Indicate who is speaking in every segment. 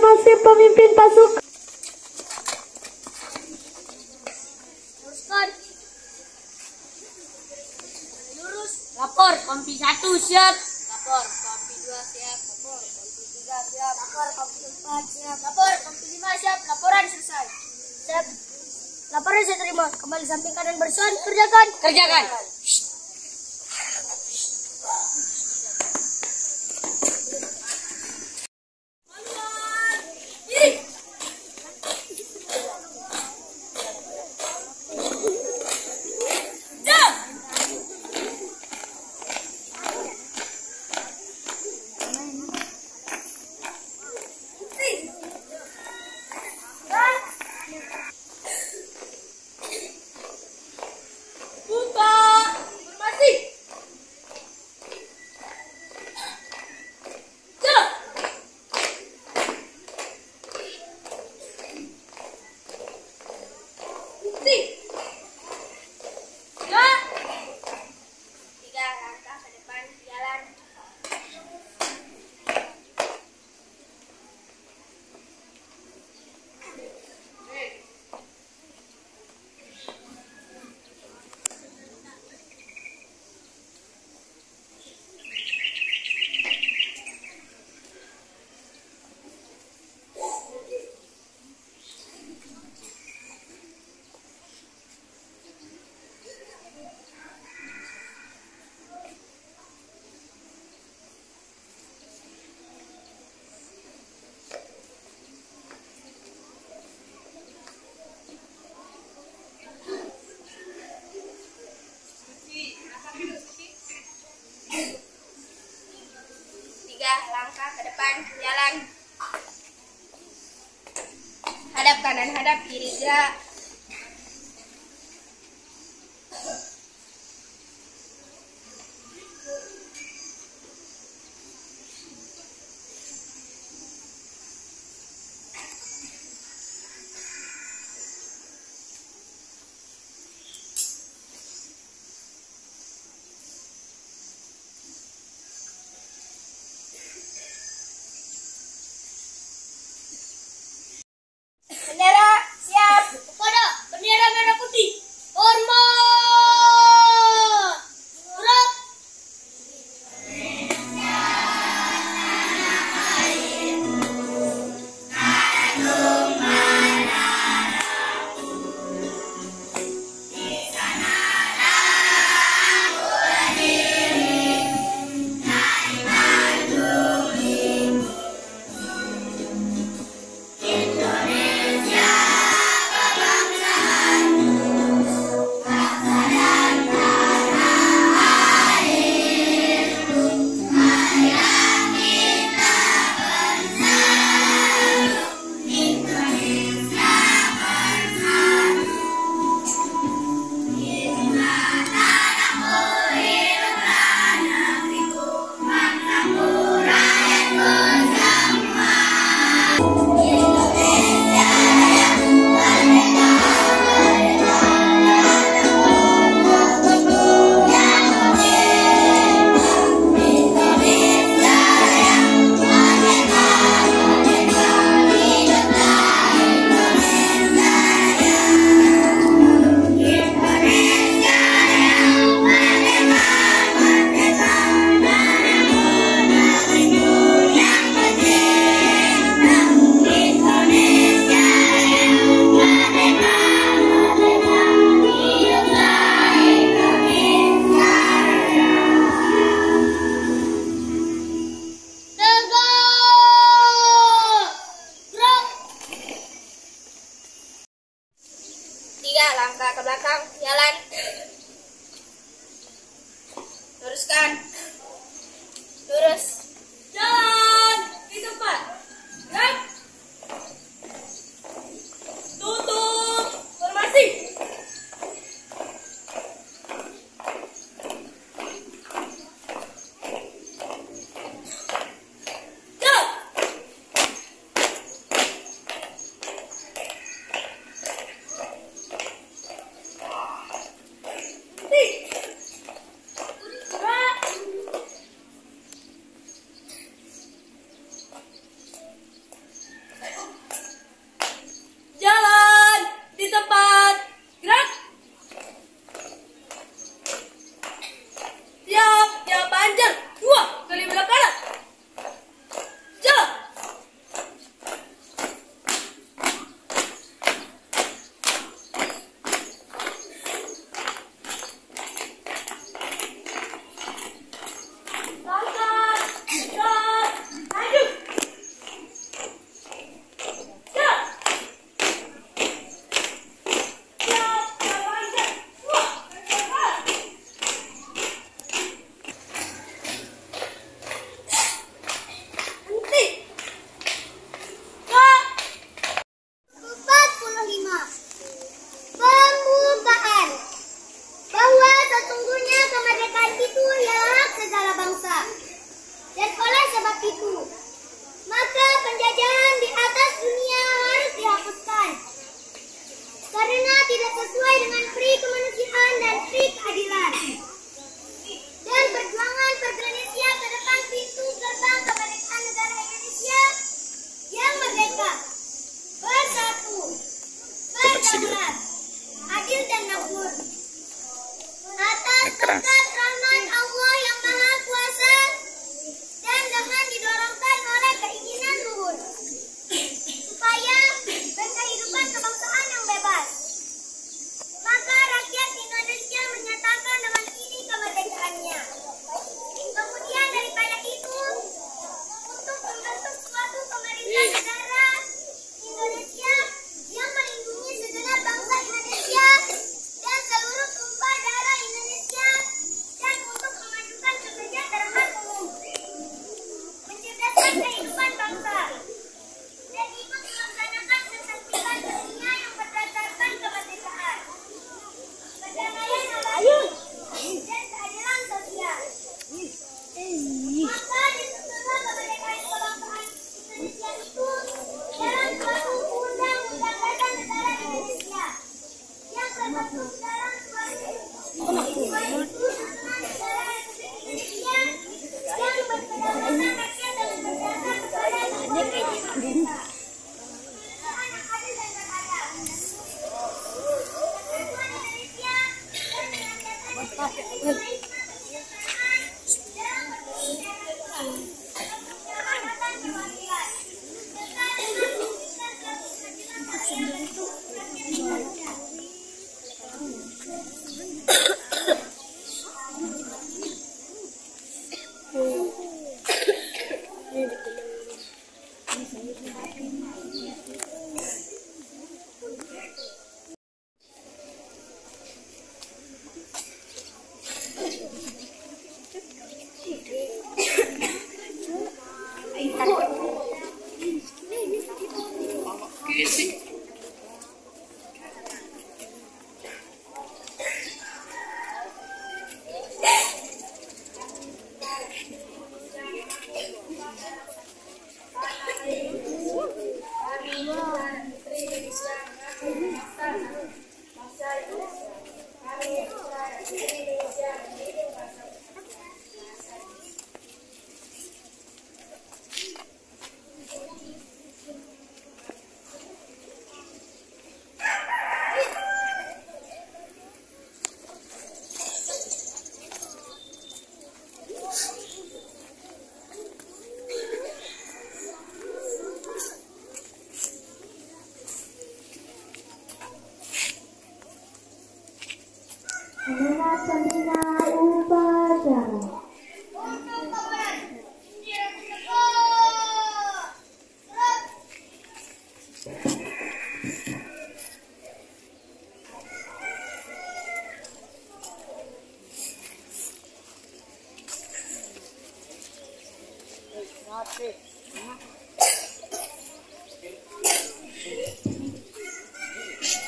Speaker 1: masing-masing pemimpin pasukan.
Speaker 2: Lurus. Lapor, kompi 1 siap. Lapor, kompi 2 siap. Lapor, kompi 3 siap. Lapor, kompi 4 siap. Lapor, kompi 5 siap. Laporan selesai. Siap. Laporan saya terima. Kembali sampingkan dan bersuan. Kerjakan. Kerjakan. Langkah ke depan, jalan. Hadap kanan, hadap kiri, gerak. Bendera siap.
Speaker 3: Keras.
Speaker 2: Berkat rahmat Allah yang Maha Kuasa dan dengan didorongkan oleh keinginan luhur supaya berkehidupan kebangsaan yang bebas, maka rakyat Indonesia menyatakan dengan ini kemerdekaannya. Kemudian daripada itu, untuk membentuk suatu pemerintah negara Indonesia yang melindungi segenap bangsa Indonesia dan seluruh tumpah darah Indonesia, dan untuk memajukan kesejahteraan umum, mencerdaskan kehidupan bangsa, dan ikut melaksanakan ketertiban dunia yang berdasarkan kemerdekaan, perdamaian abadi, dan keadilan sosial. Maka disusunlah kemerdekaan kebangsaan Indonesia itu dalam suatu undang-undang dasar negara Indonesia yang terbentuk dalam suatu susunan negara Republik Indonesia yang berkedaulatan rakyat dan berdasar kepada hukum dan pemerintah. Anak adil dan beradab. Kesatuan Indonesia dan senantiasa
Speaker 1: Seminar upacara.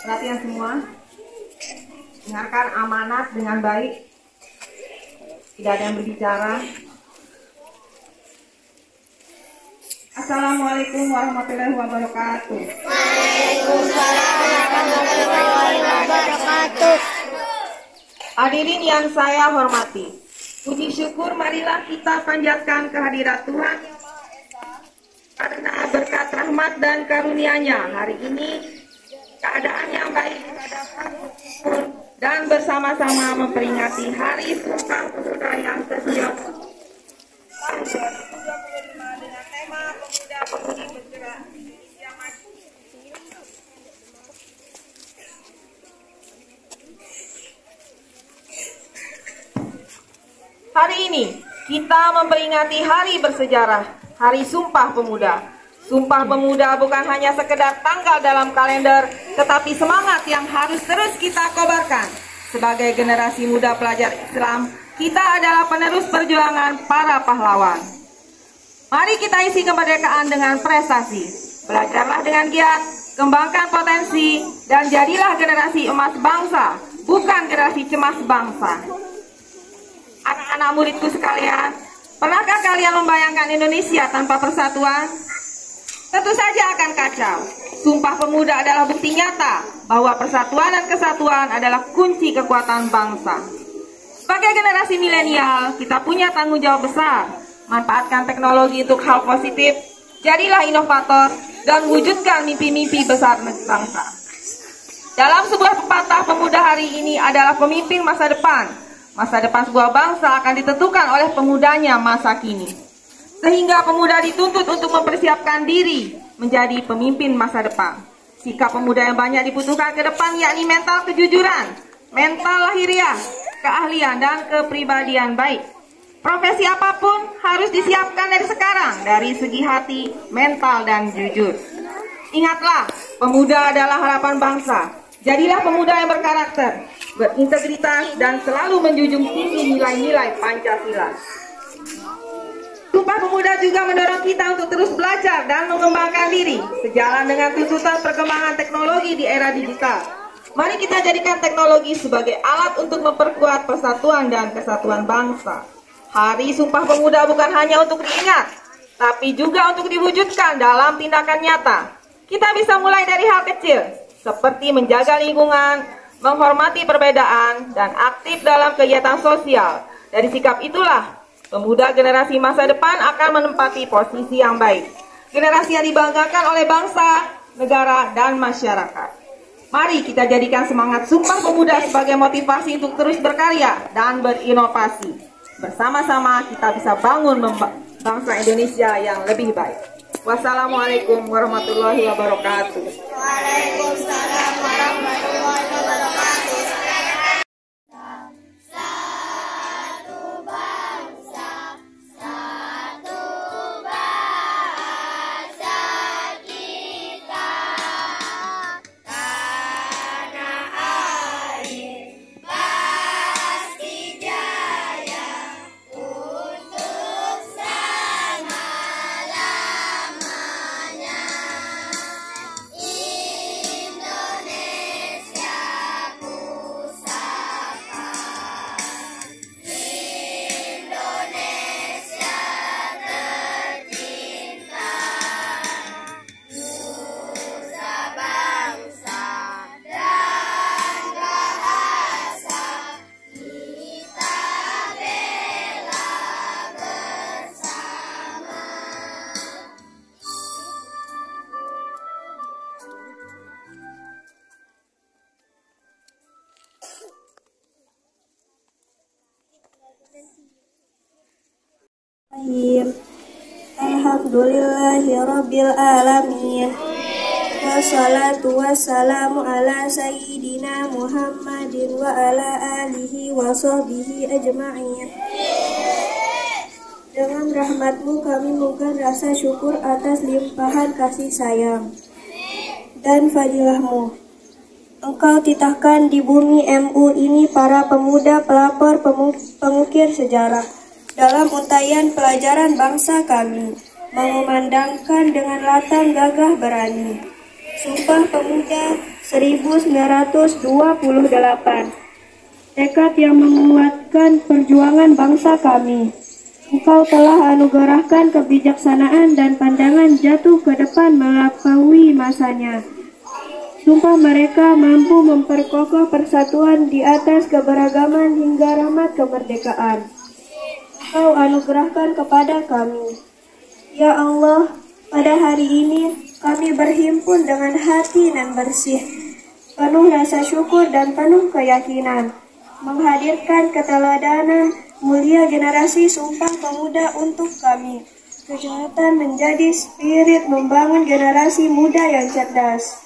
Speaker 4: Perhatian semua, dengarkan amanat dengan baik. Tidak ada yang berbicara. Assalamualaikum warahmatullahi wabarakatuh. Hadirin yang saya hormati, puji syukur marilah kita panjatkan kehadirat Tuhan Yang Maha Esa, karena berkat rahmat dan karunia-Nya hari ini keadaan yang baik kita dapat berkumpul dan bersama-sama memperingati Hari Sumpah Pemuda yang ke-30 tahun 2025 dengan tema Pemuda-Pemudi Bergerak Indonesia Maju. Hari ini kita memperingati hari bersejarah, Hari Sumpah Pemuda. Sumpah Pemuda bukan hanya sekedar tanggal dalam kalender, tetapi semangat yang harus terus kita kobarkan. Sebagai generasi muda pelajar Islam, kita adalah penerus perjuangan para pahlawan. Mari kita isi kemerdekaan dengan prestasi. Belajarlah dengan giat, kembangkan potensi, dan jadilah generasi emas bangsa, bukan generasi cemas bangsa. Anak-anak muridku sekalian, pernahkah kalian membayangkan Indonesia tanpa persatuan? Tentu saja akan kacau. Sumpah Pemuda adalah bukti nyata bahwa persatuan dan kesatuan adalah kunci kekuatan bangsa. Sebagai generasi milenial, kita punya tanggung jawab besar. Manfaatkan teknologi untuk hal positif, jadilah inovator, dan wujudkan mimpi-mimpi besar bangsa. Dalam sebuah pepatah, pemuda hari ini adalah pemimpin masa depan. Masa depan sebuah bangsa akan ditentukan oleh pemudanya masa kini. Sehingga pemuda dituntut untuk mempersiapkan diri menjadi pemimpin masa depan. Sikap pemuda yang banyak dibutuhkan ke depan yakni mental kejujuran, mental lahiriah, keahlian, dan kepribadian baik. Profesi apapun harus disiapkan dari sekarang dari segi hati, mental, dan jujur. Ingatlah, pemuda adalah harapan bangsa. Jadilah pemuda yang berkarakter, berintegritas, dan selalu menjunjung tinggi nilai-nilai Pancasila. Sumpah Pemuda juga mendorong kita untuk terus belajar dan mengembangkan diri sejalan dengan tuntutan perkembangan teknologi di era digital. Mari kita jadikan teknologi sebagai alat untuk memperkuat persatuan dan kesatuan bangsa. Hari Sumpah Pemuda bukan hanya untuk diingat, tapi juga untuk diwujudkan dalam tindakan nyata. Kita bisa mulai dari hal kecil, seperti menjaga lingkungan, menghormati perbedaan, dan aktif dalam kegiatan sosial. Dari sikap itulah, pemuda generasi masa depan akan menempati posisi yang baik. Generasi yang dibanggakan oleh bangsa, negara, dan masyarakat. Mari kita jadikan semangat Sumpah Pemuda sebagai motivasi untuk terus berkarya dan berinovasi. Bersama-sama kita bisa bangun bangsa Indonesia yang lebih baik. Wassalamualaikum warahmatullahi wabarakatuh.
Speaker 2: Waalaikumsalam warahmatullahi wabarakatuh.
Speaker 1: Alhamdulillahirabbil alamin. Wassalatu wassalamu ala sayyidina Muhammadin wa ala alihi wa sahbihi ajma'in. Dengan rahmatmu kami mohon rasa syukur atas limpahan kasih sayang dan fadilahmu. Engkau titahkan di bumi MU ini para pemuda pelapor pengukir sejarah dalam untaian pelajaran bangsa kami, mengumandangkan dengan lantang gagah berani. Sumpah Pemuda 1928, tekad yang menguatkan perjuangan bangsa kami. Engkau telah anugerahkan kebijaksanaan dan pandangan jatuh ke depan melampaui masanya. Sumpah mereka mampu memperkokoh persatuan di atas keberagaman hingga rahmat kemerdekaan. Engkau anugerahkan kepada kami. Ya Allah, pada hari ini kami berhimpun dengan hati nan bersih, penuh rasa syukur dan penuh keyakinan, menghadirkan keteladanan mulia generasi Sumpah Pemuda untuk kami. Kejahatan menjadi spirit membangun generasi muda yang cerdas,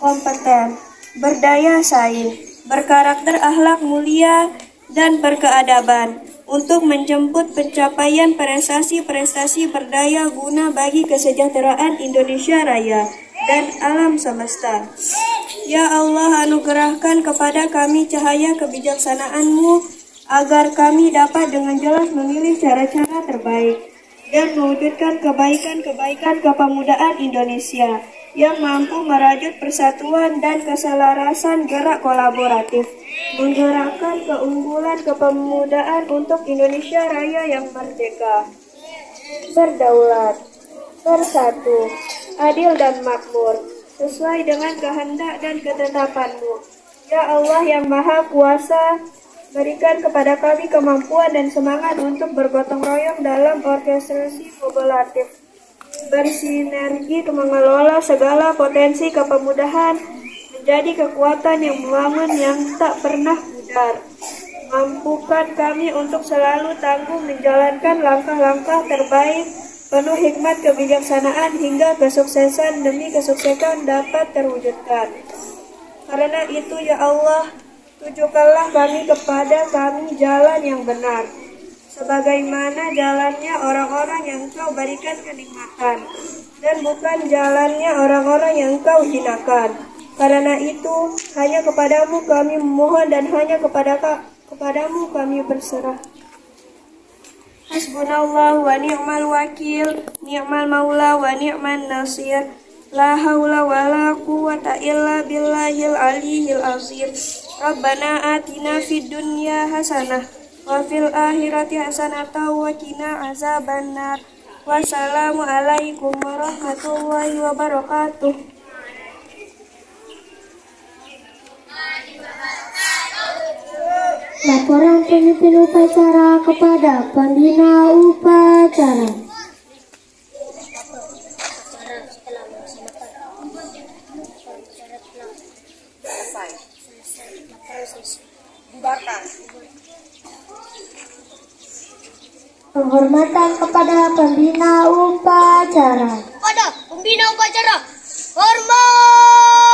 Speaker 1: kompeten, berdaya saing, berkarakter akhlak mulia, dan berkeadaban, untuk menjemput pencapaian prestasi-prestasi berdaya guna bagi kesejahteraan Indonesia Raya dan alam semesta. Ya Allah, anugerahkan kepada kami cahaya kebijaksanaan-Mu agar kami dapat dengan jelas memilih cara-cara terbaik dan mewujudkan kebaikan-kebaikan kepemudaan Indonesia yang mampu merajut persatuan dan keselarasan gerak kolaboratif, menggerakkan keunggulan kepemudaan untuk Indonesia Raya yang merdeka, berdaulat, bersatu, adil dan makmur, sesuai dengan kehendak dan ketetapan-Mu. Ya Allah yang Maha Kuasa, berikan kepada kami kemampuan dan semangat untuk bergotong royong dalam orkestrasi kolaboratif, bersinergi mengelola segala potensi kepemudaan menjadi kekuatan yang membangun yang tak pernah pudar, Mampukan kami untuk selalu tangguh menjalankan langkah-langkah terbaik penuh hikmat kebijaksanaan hingga kesuksesan demi kesuksesan dapat terwujudkan. Karena itu ya Allah, tunjukkanlah kepada kami jalan yang benar, sebagaimana jalannya orang-orang yang Engkau berikan kenikmatan, dan bukan jalannya orang-orang yang Engkau hinakan. Karena itu, hanya kepadamu kami memohon dan hanya kepadamu kami berserah. Hasbunallah wa ni'mal wakil, ni'mal maula wa ni'man nasir. La haula wa la quwwata illa billahil aliyyil azim. Rabbana atina fid dunya hasanah wa fil akhirati hasanah wa qina azabannar. Wassalamu alaikum warahmatullahi wabarakatuh.
Speaker 3: Laporan pemimpin upacara kepada pembina upacara. Penghormatan kepada pembina upacara.
Speaker 2: Kepada pembina upacara, hormat.